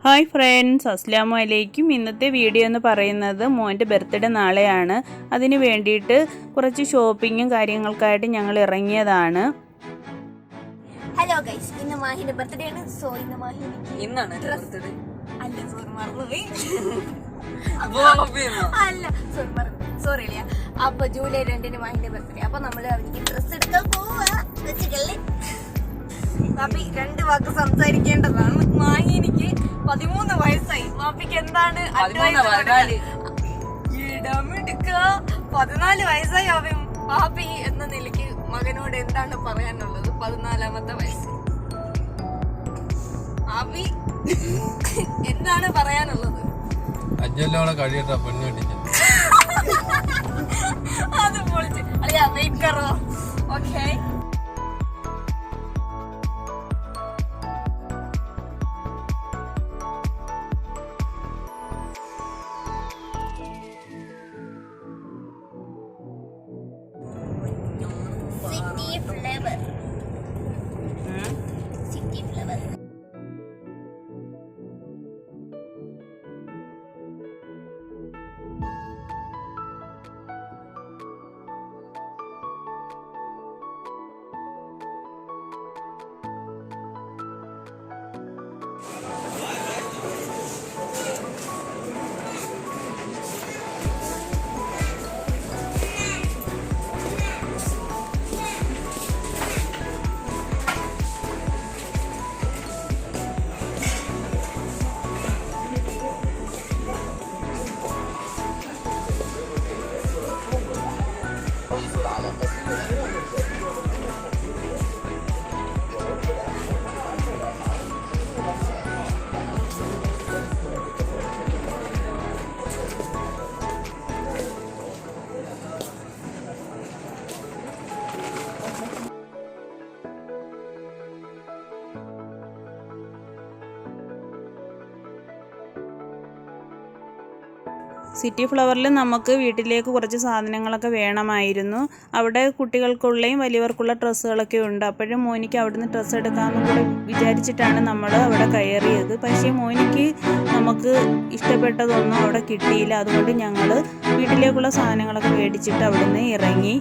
Hi friends, അസ്സലാമു അലൈക്കും. ഇന്നത്തെ വീഡിയോ എന്ന് പറയുന്നത് മോൻ്റെ ബർത്ത്ഡേ നാളെയാണ്. അതിന് വേണ്ടിയിട്ട് കുറച്ച് ഷോപ്പിങ്ങും കാര്യങ്ങൾക്കായിട്ട് ഞങ്ങൾ ഇറങ്ങിയതാണ്. ഹലോ ഗൈസ്, ഇന്ന് മാഹിന്റെ ബർത്ത്ഡേ ആണ്. സോ ഇന്ന് മാഹിന് ബർത്ത്ഡേ അല്ല, സോറി മറന്നുപോയി. അല്ല സോറി അല്ല. അപ്പൊ ജൂലൈ 2 മാഹിന്റെ ബർത്ത്ഡേ. അപ്പൊ നമ്മള് അവനിക്ക് ഡ്രസ് എടുക്കാൻ പോവാ. വാപ്പി 2 വാക്ക് സംസാരിക്കേണ്ടതാണ്. മാഹിനിക്ക് 13 വയസ്സായി. വാപ്പിക്ക് എന്താണ് 14 വയസ്സായി. അവൻ വാപ്പി എന്ന നിലയ്ക്ക് മകനോട് എന്താണ് പറയാനുള്ളത്? 14ാമത്തെ വയസ്സ് വാപ്പി എന്താണ് പറയാനുള്ളത്? അത് പൊളിച്ച് അളിയാ, വെയിറ്റ് കറോ. ഓക്കേ, സിറ്റി ഫ്ലവർ സിറ്റി ഫ്ലവറിൽ നമുക്ക് വീട്ടിലേക്ക് കുറച്ച് സാധനങ്ങളൊക്കെ വേണമായിരുന്നു. അവിടെ കുട്ടികൾക്കുള്ളയും വലിയവർക്കുള്ള ഡ്രസ്സുകളൊക്കെ ഉണ്ട്. അപ്പോഴും മോനിക്ക് അവിടുന്ന് ഡ്രസ്സ് എടുക്കാമെന്ന് കൂടെ വിചാരിച്ചിട്ടാണ് നമ്മൾ അവിടെ കയറിയത്. പക്ഷേ മോനിക്ക് നമുക്ക് ഇഷ്ടപ്പെട്ടതൊന്നും അവിടെ കിട്ടിയില്ല. അതുകൊണ്ട് ഞങ്ങൾ വീട്ടിലേക്കുള്ള സാധനങ്ങളൊക്കെ മേടിച്ചിട്ട് അവിടുന്ന് ഇറങ്ങി.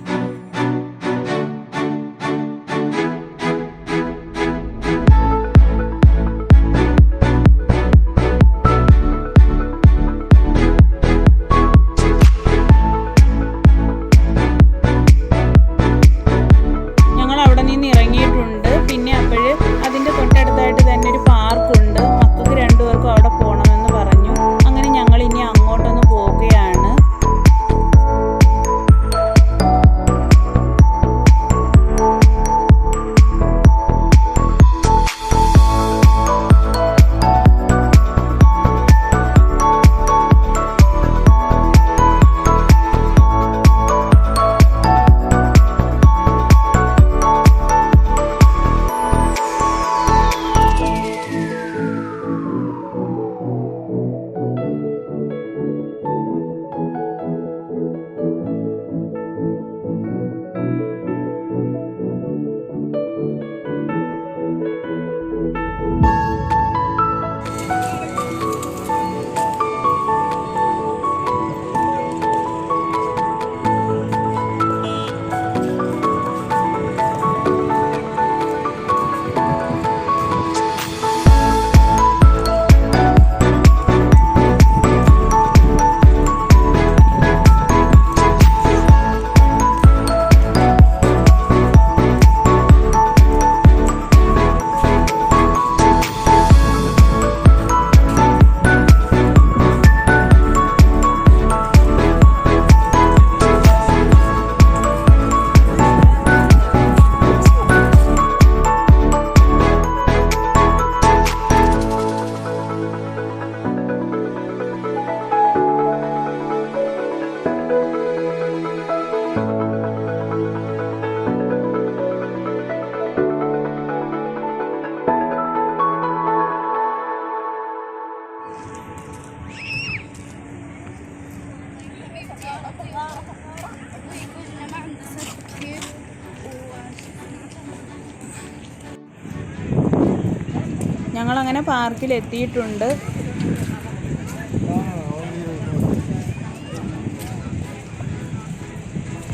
ഞങ്ങളങ്ങനെ പാർക്കിലെത്തിയിട്ടുണ്ട്.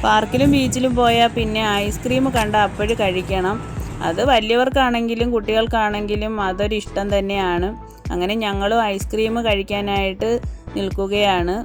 പാർക്കിലും ബീച്ചിലും പോയാൽ പിന്നെ ഐസ്ക്രീം കണ്ടാൽ അപ്പോഴും കഴിക്കണം. അത് വലിയവർക്കാണെങ്കിലും കുട്ടികൾക്കാണെങ്കിലും അതൊരു ഇഷ്ടം തന്നെയാണ്. അങ്ങനെ ഞങ്ങളും ഐസ്ക്രീം കഴിക്കാനായിട്ട് നിൽക്കുകയാണ്.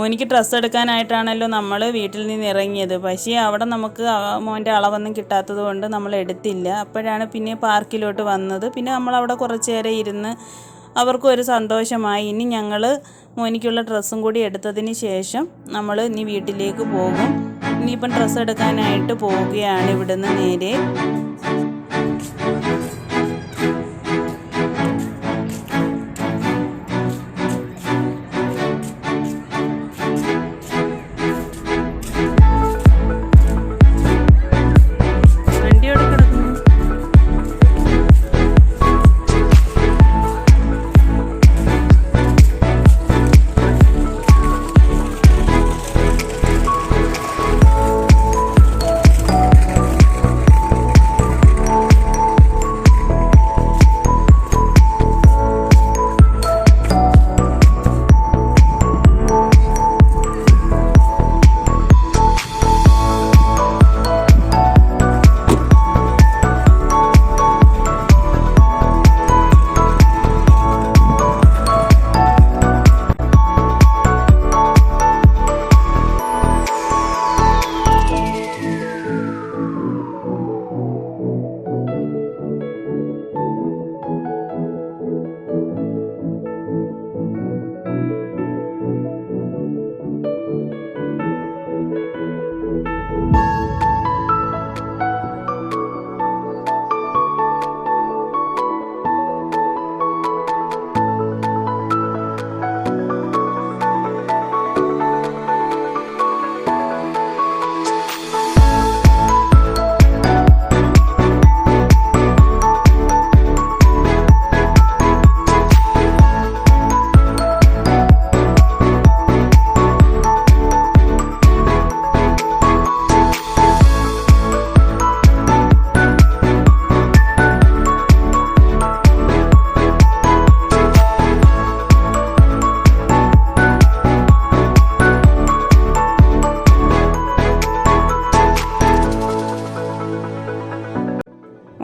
മോനിക്ക് ഡ്രസ്സ് എടുക്കാനായിട്ടാണല്ലോ നമ്മൾ വീട്ടിൽ നിന്ന് ഇറങ്ങിയത്. പക്ഷേ അവിടെ നമുക്ക് മോൻ്റെ അളവൊന്നും കിട്ടാത്തത് കൊണ്ട് നമ്മൾ എടുത്തില്ല. അപ്പോഴാണ് പിന്നെ പാർക്കിലോട്ട് വന്നത്. പിന്നെ നമ്മളവിടെ കുറച്ച് നേരം ഇരുന്ന് അവർക്കും ഒരു സന്തോഷമായി. ഇനി ഞങ്ങൾ മോനിക്കുള്ള ഡ്രസ്സും കൂടി എടുത്തതിന് ശേഷം നമ്മൾ ഇനി വീട്ടിലേക്ക് പോകും. ഇനിയിപ്പം ഡ്രസ്സ് എടുക്കാനായിട്ട് പോവുകയാണ് ഇവിടുന്ന് നേരെ.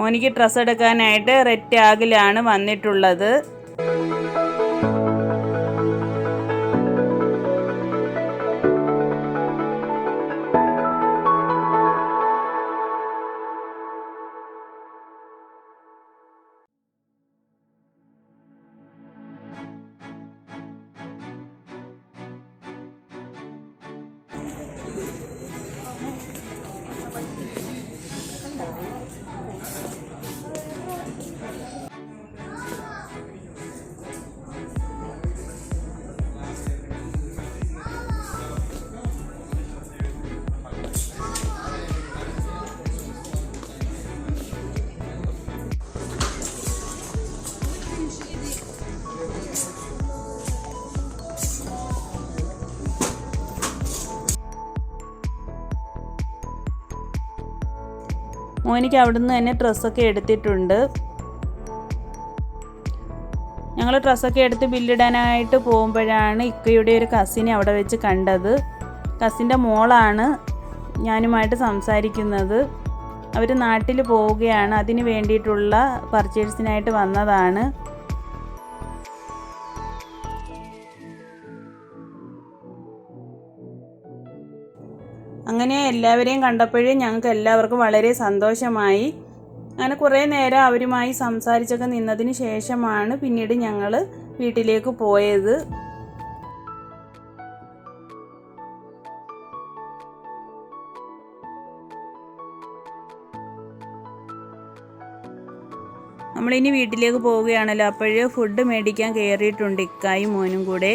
മോനിക്ക് ഡ്രസ്സ് എടുക്കാനായിട്ട് റെഡ് ടാഗിലാണ് വന്നിട്ടുള്ളത്. മോനിക്ക് അവിടുന്ന് തന്നെ ഡ്രസ്സൊക്കെ എടുത്തിട്ടുണ്ട്. ഞങ്ങൾ ഡ്രസ്സൊക്കെ എടുത്ത് ബില്ലിടാനായിട്ട് പോകുമ്പോഴാണ് ഇക്കയുടെ ഒരു കസിനെ അവിടെ വെച്ച് കണ്ടത്. കസിൻ്റെ മോളാണ് ഞാനുമായിട്ട് സംസാരിക്കുന്നത്. അവർ നാട്ടിൽ പോവുകയാണ്, അതിന് വേണ്ടിയിട്ടുള്ള പർച്ചേസിനായിട്ട് വന്നതാണ്. അങ്ങനെ എല്ലാവരെയും കണ്ടപ്പോഴേ ഞങ്ങൾക്ക് എല്ലാവർക്കും വളരെ സന്തോഷമായി. അങ്ങനെ കുറേ നേരം അവരുമായി സംസാരിച്ചൊക്കെ നിന്നതിന് ശേഷമാണ് പിന്നീട് ഞങ്ങൾ വീട്ടിലേക്ക് പോയത്. നമ്മളിനി വീട്ടിലേക്ക് പോവുകയാണല്ലോ. അപ്പോഴേ ഫുഡ് മേടിക്കാൻ കയറിയിട്ടുണ്ട് ഇക്കായും മോനും കൂടെ.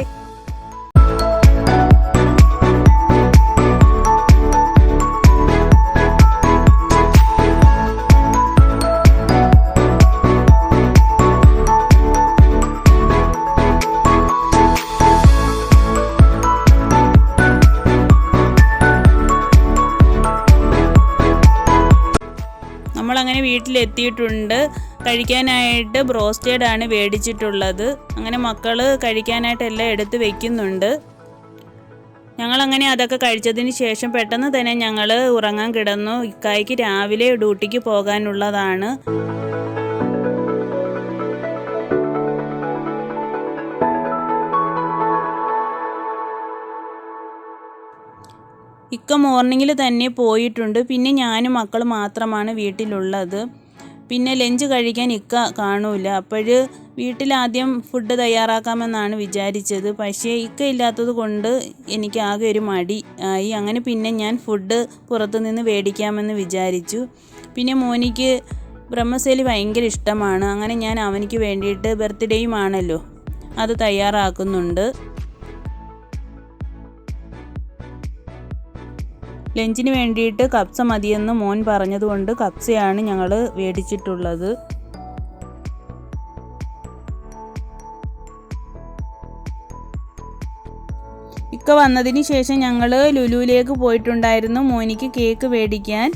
നമ്മളങ്ങനെ വീട്ടിലെത്തിയിട്ടുണ്ട്. കഴിക്കാനായിട്ട് ബ്രോസ്റ്റഡ് ആണ് മേടിച്ചിട്ടുള്ളത്. അങ്ങനെ മക്കൾ കഴിക്കാനായിട്ട് എല്ലാം എടുത്ത് വെക്കുന്നുണ്ട്. ഞങ്ങളങ്ങനെ അതൊക്കെ കഴിച്ചതിന് ശേഷം പെട്ടെന്ന് തന്നെ ഞങ്ങൾ ഉറങ്ങാൻ കിടന്നു. ഇക്കായ്ക്ക് രാവിലെ ഡ്യൂട്ടിക്ക് പോകാനുള്ളതാണ്. ഇക്ക മോർണിംഗിൽ തന്നെ പോയിട്ടുണ്ട്. പിന്നെ ഞാനും മക്കൾ മാത്രമാണ് വീട്ടിലുള്ളത്. പിന്നെ ലഞ്ച് കഴിക്കാൻ ഇക്ക കാണൂല. അപ്പോൾ വീട്ടിലാദ്യം ഫുഡ് തയ്യാറാക്കാമെന്നാണ് വിചാരിച്ചത്. പക്ഷേ ഇക്ക ഇല്ലാത്തത് കൊണ്ട് എനിക്ക് ആകെ ഒരു മടി ആയി. അങ്ങനെ പിന്നെ ഞാൻ ഫുഡ് പുറത്തുനിന്ന് മേടിക്കാമെന്ന് വിചാരിച്ചു. പിന്നെ മോനിക്ക് ബ്രഹ്മസേലി ഭയങ്കര ഇഷ്ടമാണ്. അങ്ങനെ ഞാൻ അവനിക്ക് വേണ്ടിയിട്ട് ബർത്ത്ഡേയും ആണല്ലോ, അത് തയ്യാറാക്കുന്നുണ്ട്. ലഞ്ചിന് വേണ്ടിയിട്ട് കപ്സ മതിയെന്ന് മോൻ പറഞ്ഞതുകൊണ്ട് കപ്സയാണ് ഞങ്ങൾ മേടിച്ചിട്ടുള്ളത്. ഇക്ക വന്നതിന് ശേഷം ഞങ്ങൾ ലുലുവിലേക്ക് പോയിട്ടുണ്ടായിരുന്നു മോനിക്ക് കേക്ക് മേടിക്കാൻ.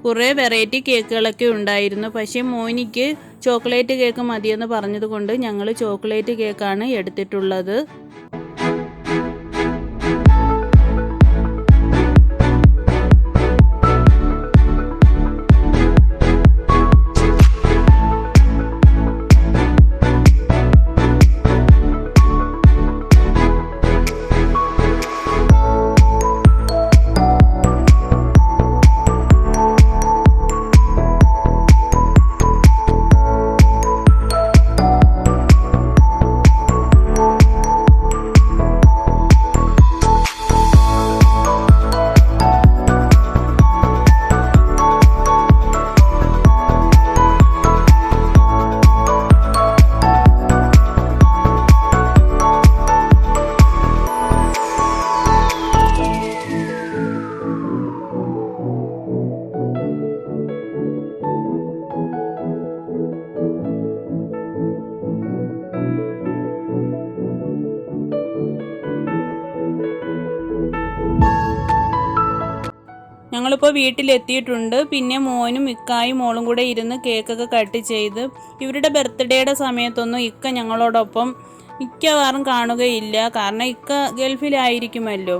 കുറേ വെറൈറ്റി കേക്കുകളൊക്കെ ഉണ്ടായിരുന്നു. പക്ഷേ മോനിക്ക് ചോക്ലേറ്റ് കേക്ക് മതിയെന്ന് പറഞ്ഞതുകൊണ്ട് ഞങ്ങൾ ചോക്ലേറ്റ് കേക്കാണ് എടുത്തിട്ടുള്ളത്. ഇപ്പോൾ വീട്ടിലെത്തിയിട്ടുണ്ട്. പിന്നെ മോനും ഇക്കായും മോളും കൂടെ ഇരുന്ന് കേക്കൊക്കെ കട്ട് ചെയ്ത്. ഇവരുടെ ബർത്ത്ഡേയുടെ സമയത്തൊന്നും ഇക്ക ഞങ്ങളോടൊപ്പം മിക്കവാറും കാണുകയില്ല, കാരണം ഇക്ക ഗൾഫിലായിരിക്കുമല്ലോ.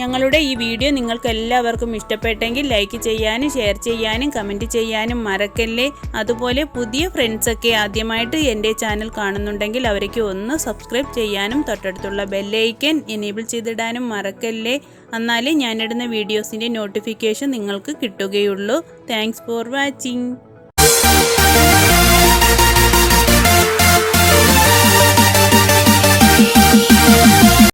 ഞങ്ങളുടെ ഈ വീഡിയോ നിങ്ങൾക്ക് എല്ലാവർക്കും ഇഷ്ടപ്പെട്ടെങ്കിൽ ലൈക്ക് ചെയ്യാനും ഷെയർ ചെയ്യാനും കമൻറ്റ് ചെയ്യാനും മറക്കല്ലേ. അതുപോലെ പുതിയ ഫ്രണ്ട്സൊക്കെ ആദ്യമായിട്ട് എൻ്റെ ചാനൽ കാണുന്നുണ്ടെങ്കിൽ അവർക്ക് ഒന്ന് സബ്സ്ക്രൈബ് ചെയ്യാനും തൊട്ടടുത്തുള്ള ബെല്ലൈക്കൻ എനേബിൾ ചെയ്തിടാനും മറക്കല്ലേ. എന്നാലേ ഞാനിടുന്ന വീഡിയോസിൻ്റെ നോട്ടിഫിക്കേഷൻ നിങ്ങൾക്ക് കിട്ടുകയുള്ളൂ. Thanks for watching.